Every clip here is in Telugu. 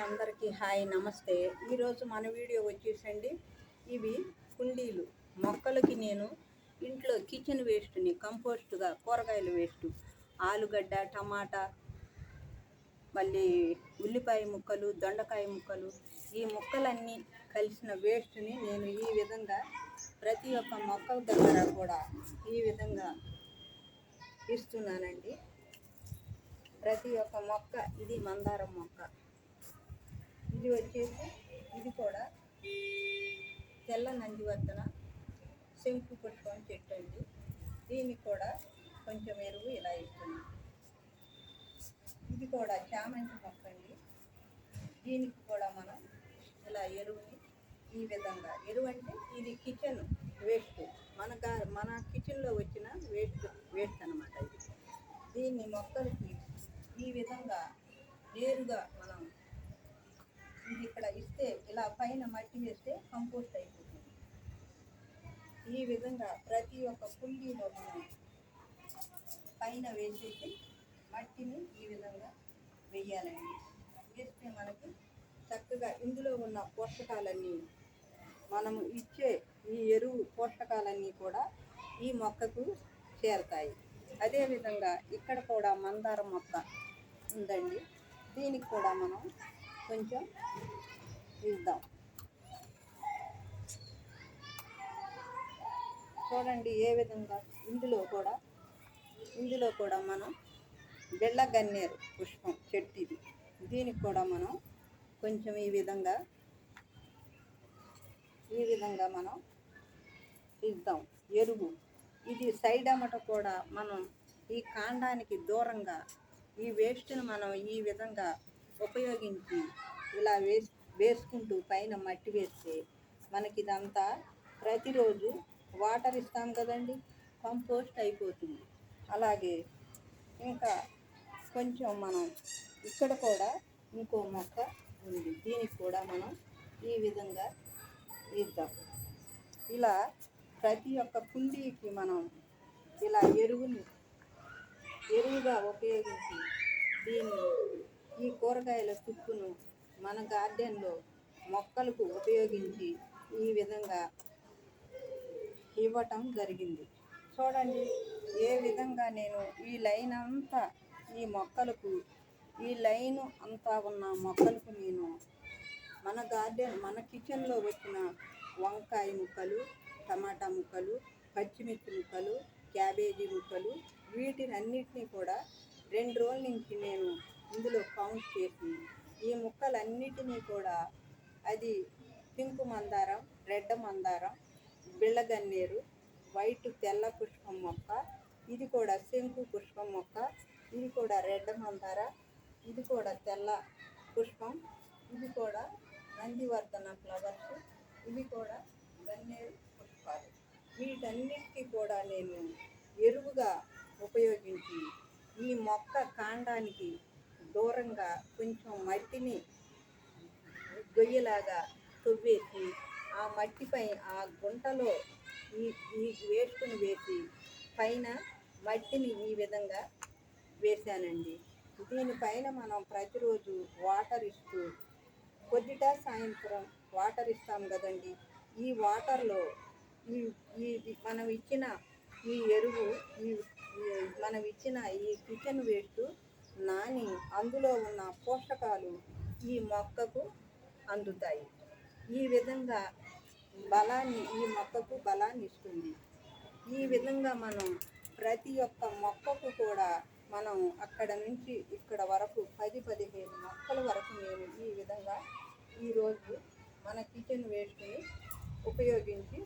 మిత్రులందరికీ హాయ్ నమస్తే. ఈరోజు మన వీడియో వచ్చేసండి, ఇవి కుండీలు. మొక్కలకి నేను ఇంట్లో కిచెన్ వేస్ట్ని కంపోస్ట్గా, కూరగాయల వేస్ట్, ఆలుగడ్డ, టమాటా, మళ్ళీ ఉల్లిపాయ ముక్కలు, దొండకాయ ముక్కలు, ఈ ముక్కలన్నీ కలిసిన వేస్ట్ని నేను ఈ విధంగా ప్రతి ఒక్క మొక్కల దగ్గర కూడా ఈ విధంగా ఇస్తున్నానండి. ప్రతి ఒక్క మొక్క, ఇది మందారం మొక్క, ఇది వచ్చేసి ఇది కూడా తెల్ల నందివర్ధన శంకు పుష్పం చెట్టు అండి. దీనికి కూడా కొంచెం ఎరువు ఇలా ఇస్తున్నాం. ఇది కూడా చామంతి మొక్క అండి. దీనికి కూడా మనం ఇలా ఎరువుని ఈ విధంగా, ఎరువు అంటే ఇది కిచెన్ వేస్ట్, మన కిచెన్లో వచ్చిన వేస్ట్ అనమాట. ఇది దీన్ని మొక్కలకి ఈ విధంగా నేరుగా మనం ఇది ఇక్కడ ఇస్తే, ఇలా పైన మట్టి వేస్తే కంపోస్ట్ అయిపోతుంది. ఈ విధంగా ప్రతి ఒక్క కుండీలో మనం పైన వేసేసి మట్టిని ఈ విధంగా వేయాలండి. వేస్తే మనకి చక్కగా ఇందులో ఉన్న పోషకాలన్నీ, మనము ఇచ్చే ఈ ఎరువు పోషకాలన్నీ కూడా ఈ మొక్కకు చేరుతాయి. అదేవిధంగా ఇక్కడ కూడా మందారం మొక్క ఉందండి. దీనికి కూడా మనం కొంచెం ఇద్దాం. చూడండి ఏ విధంగా ఇందులో కూడా మనం బెల్ల గన్నేరు పుష్పం చెట్టు ఇది. దీనికి కూడా మనం కొంచెం ఈ విధంగా మనం ఇద్దాం ఎరువు. ఇది సైడ్ అమ్మట కూడా మనం ఈ కాండానికి దూరంగా ఈ వేస్ట్ను మనం ఈ విధంగా ఉపయోగించి ఇలా వేసుకుంటూ పైన మట్టి వేస్తే మనకి ఇదంతా ప్రతిరోజు వాటర్ ఇస్తాం కదండి, కంపోస్ట్ అయిపోతుంది. అలాగే ఇంకా కొంచెం మనం ఇక్కడ కూడా ఇంకో మొక్క ఉంది, దీనికి కూడా మనం ఈ విధంగా ఇద్దాం. ఇలా ప్రతి ఒక్క కుండీకి మనం ఇలా ఎరువుగా ఉపయోగించి దీన్ని, ఈ కూరగాయల తుక్కును మన గార్డెన్లో మొక్కలకు ఉపయోగించి ఈ విధంగా ఇవ్వటం జరిగింది. చూడండి ఏ విధంగా నేను ఈ లైన్ అంతా ఈ మొక్కలకు, ఈ లైను అంతా ఉన్న మొక్కలకు నేను మన గార్డెన్, మన కిచెన్లో వచ్చిన వంకాయ ముక్కలు, టమాటా ముక్కలు, పచ్చిమిర్చి ముక్కలు, క్యాబేజీ ముక్కలు, వీటిని అన్నిటినీ కూడా 2 రోజుల నుంచి నేను ఇందులో కౌంట్ చేసి ఈ ముక్కలన్నిటినీ కూడా, అది పింక్ మందారం, రెడ్ మందారం, బిళ్ళగన్నేరు, వైట్ తెల్ల పుష్పం మొక్క, ఇది కూడా శంకు పుష్పం మొక్క, ఇది కూడా రెడ్ మందార, ఇది కూడా తెల్ల పుష్పం, ఇది కూడా నందివర్ధన ఫ్లవర్స్, ఇవి కూడా గన్నేరు పుష్పాలు. వీటన్నిటికీ కూడా నేను ఎరువుగా ఉపయోగించి ఈ మొక్క కాండానికి దూరంగా కొంచెం మట్టిని గొయ్యలాగా తవ్వేసి ఆ మట్టిపై, ఆ గుంటలో ఈ వేస్ట్ని వేసి పైన మట్టిని ఈ విధంగా వేశానండి. దీనిపైన మనం ప్రతిరోజు వాటర్ ఇస్తూ, పొద్దుట సాయంత్రం వాటర్ ఇస్తాం కదండి. ఈ వాటర్లో మనం ఇచ్చిన ఈ ఎరువు, మనం ఇచ్చిన ఈ కిచెన్ వేస్ట్ నాని అందులో ఉన్న పోషకాలు ఈ మొక్కకు అందుతాయి. ఈ విధంగా ఈ మొక్కకు బలాన్ని ఇస్తుంది. ఈ విధంగా మనం ప్రతి ఒక్క మొక్కకు కూడా మనం అక్కడ నుంచి ఇక్కడ వరకు 10-15 మొక్కల వరకు నేను ఈ విధంగా ఈరోజు మన కిచెన్ వేస్ట్ని ఉపయోగించి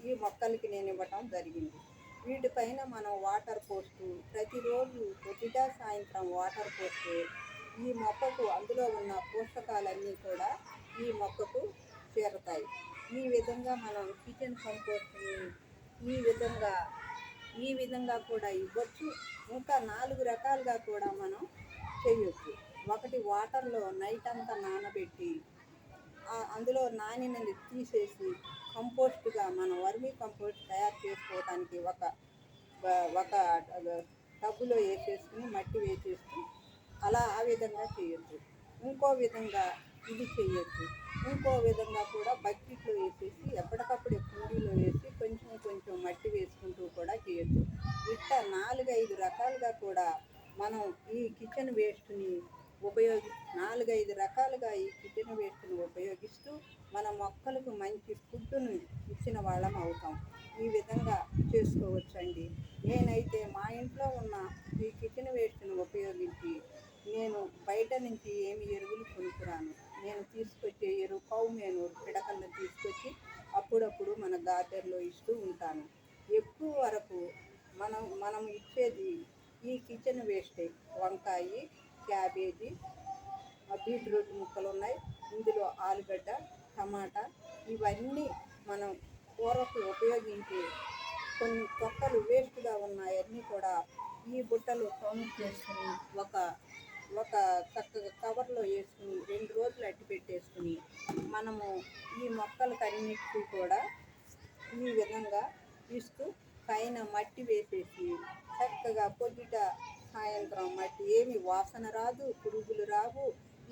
ఈ మొక్కలకి నేను ఇవ్వటం జరిగింది. వీటిపైన మనం వాటర్ పోస్తూ ప్రతిరోజు పొద్దుట సాయంత్రం వాటర్ పోస్తే ఈ మొక్కకు అందులో ఉన్న పోషకాలన్నీ కూడా ఈ మొక్కకు చేరుతాయి. ఈ విధంగా మనం కిచెన్ కంపోస్ట్ని ఈ విధంగా కూడా ఇవ్వచ్చు. ఇంకా 4 రకాలుగా కూడా మనం చేయొచ్చు. ఒకటి, వాటర్లో నైట్ అంతా నానబెట్టి అందులో నానినది తీసేసి కంపోస్ట్గా మనం వర్మీ కంపోస్ట్ తయారు చేసుకోవడానికి ఒక టబ్బులో వేసేసుకుని మట్టి వేసేసి ఆ విధంగా చేయొచ్చు. ఇంకో విధంగా ఇది చేయొచ్చు. ఇంకో విధంగా కూడా బకెట్లో వేసేసి ఎప్పటికప్పుడే కుండీలో వేసి కొంచెం కొంచెం మట్టి వేసుకుంటూ కూడా చేయొచ్చు. ఇట్లా 4-5 రకాలుగా కూడా మనం ఈ కిచెన్ వేస్ట్ని 4-5 రకాలుగా ఈ కిచెన్ వేస్ట్ని ఉపయోగిస్తూ మన మొక్కలకు మంచి ఫుడ్డును ఇచ్చిన వాళ్ళం అవుతాం. ఈ విధంగా చేసుకోవచ్చండి. నేనైతే మా ఇంట్లో ఉన్న ఈ కిచెన్ వేస్ట్ని ఉపయోగించి నేను బయట నుంచి ఏమి ఎరువులు కొనుక్కురాను. నేను తీసుకొచ్చే ఎరువు కౌమేను పిడకలను తీసుకొచ్చి అప్పుడప్పుడు మన గార్డెన్లో ఇస్తూ ఉంటాను. ఎక్కువ వరకు మనం ఇచ్చేది ఈ కిచెన్ వేస్టే. వంకాయ, క్యాబేజీ, బీట్రూట్ ముక్కలు ఉన్నాయి, ఇందులో ఆలుగడ్డ, టమాటా, ఇవన్నీ మనం కూరకు ఉపయోగించే కొన్ని తొక్కలు వేస్ట్గా ఉన్నాయన్నీ కూడా ఈ బుట్టలు కౌంట్ చేసుకుని ఒక ఒక చక్కగా కవర్లో వేసుకుని 2 రోజులు అట్టి పెట్టేసుకుని మనము ఈ మొక్కలకు అన్నిటికీ కూడా ఈ విధంగా ఇస్తూ పైన మట్టి వేసేసి చక్కగా పొద్దుట సాయంత్రం మట్టి ఏమి వాసన రాదు, పురుగులు రావు.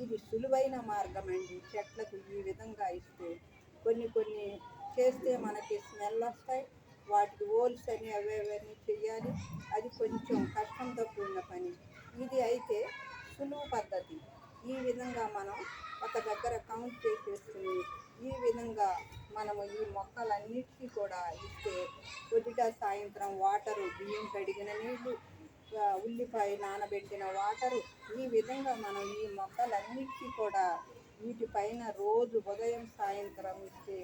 ఇది సులువైన మార్గం అండి. చెట్లకు ఈ విధంగా ఇస్తే కొన్ని కొన్ని చేస్తే మనకి స్మెల్ వస్తాయి. వాటికి హోల్స్ అని అవన్నీ చెయ్యాలి. అది కొంచెం కష్టంతో కూడిన పని. ఇది అయితే సులువు పద్ధతి. ఈ విధంగా మనం ఒక దగ్గర కౌంట్ చేసేసుకుని ఈ విధంగా మనము ఈ మొక్కలన్నిటికీ కూడా ఇస్తే పొద్దుట సాయంత్రం వాటరు, బియ్యం కడిగిన నీళ్ళు, ఉల్లిపాయ నానబెట్టిన వాటరు, ఈ విధంగా మనం ఈ మొక్కలన్నిటికీ కూడా వీటిపైన రోజు ఉదయం సాయంత్రం ఇస్తే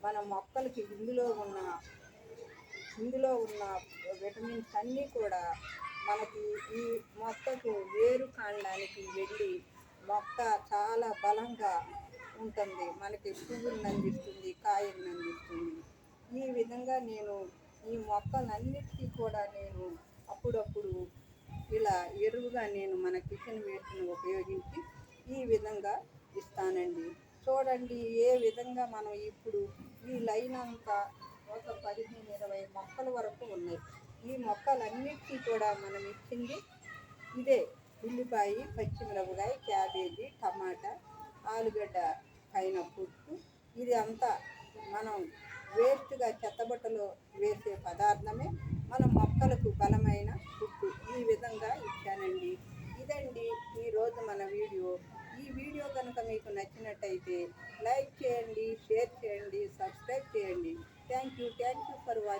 మన మొక్కలకి ఇందులో ఉన్న విటమిన్స్ అన్నీ కూడా మనకి ఈ మొక్కకు వేరు కాండానికి వెళ్ళి మొక్క చాలా బలంగా ఉంటుంది. మనకి పువ్వులను అందిస్తుంది, కాయలను అందిస్తుంది. ఈ విధంగా నేను ఈ మొక్కలన్నిటికీ కూడా నేను అప్పుడప్పుడు ఇలా ఎరువుగా నేను మన కిచెన్ వేస్ట్ని ఉపయోగించి ఈ విధంగా ఇస్తానండి. చూడండి ఏ విధంగా మనం ఇప్పుడు ఈ లైన్ అంతా ఒక 15-20 మొక్కల వరకు ఉన్నాయి. ఈ మొక్కలన్నిటికీ కూడా మనం ఇచ్చింది ఇదే. ఉల్లిపాయ, పచ్చిమిరపకాయ, క్యాబేజీ, టమాటా, ఆలుగడ్డ పైన పుట్టు, ఇది అంతా మనం వేస్ట్గా చెత్తబుట్టలో వేసే పదార్థమే మన మొక్కలకు బలం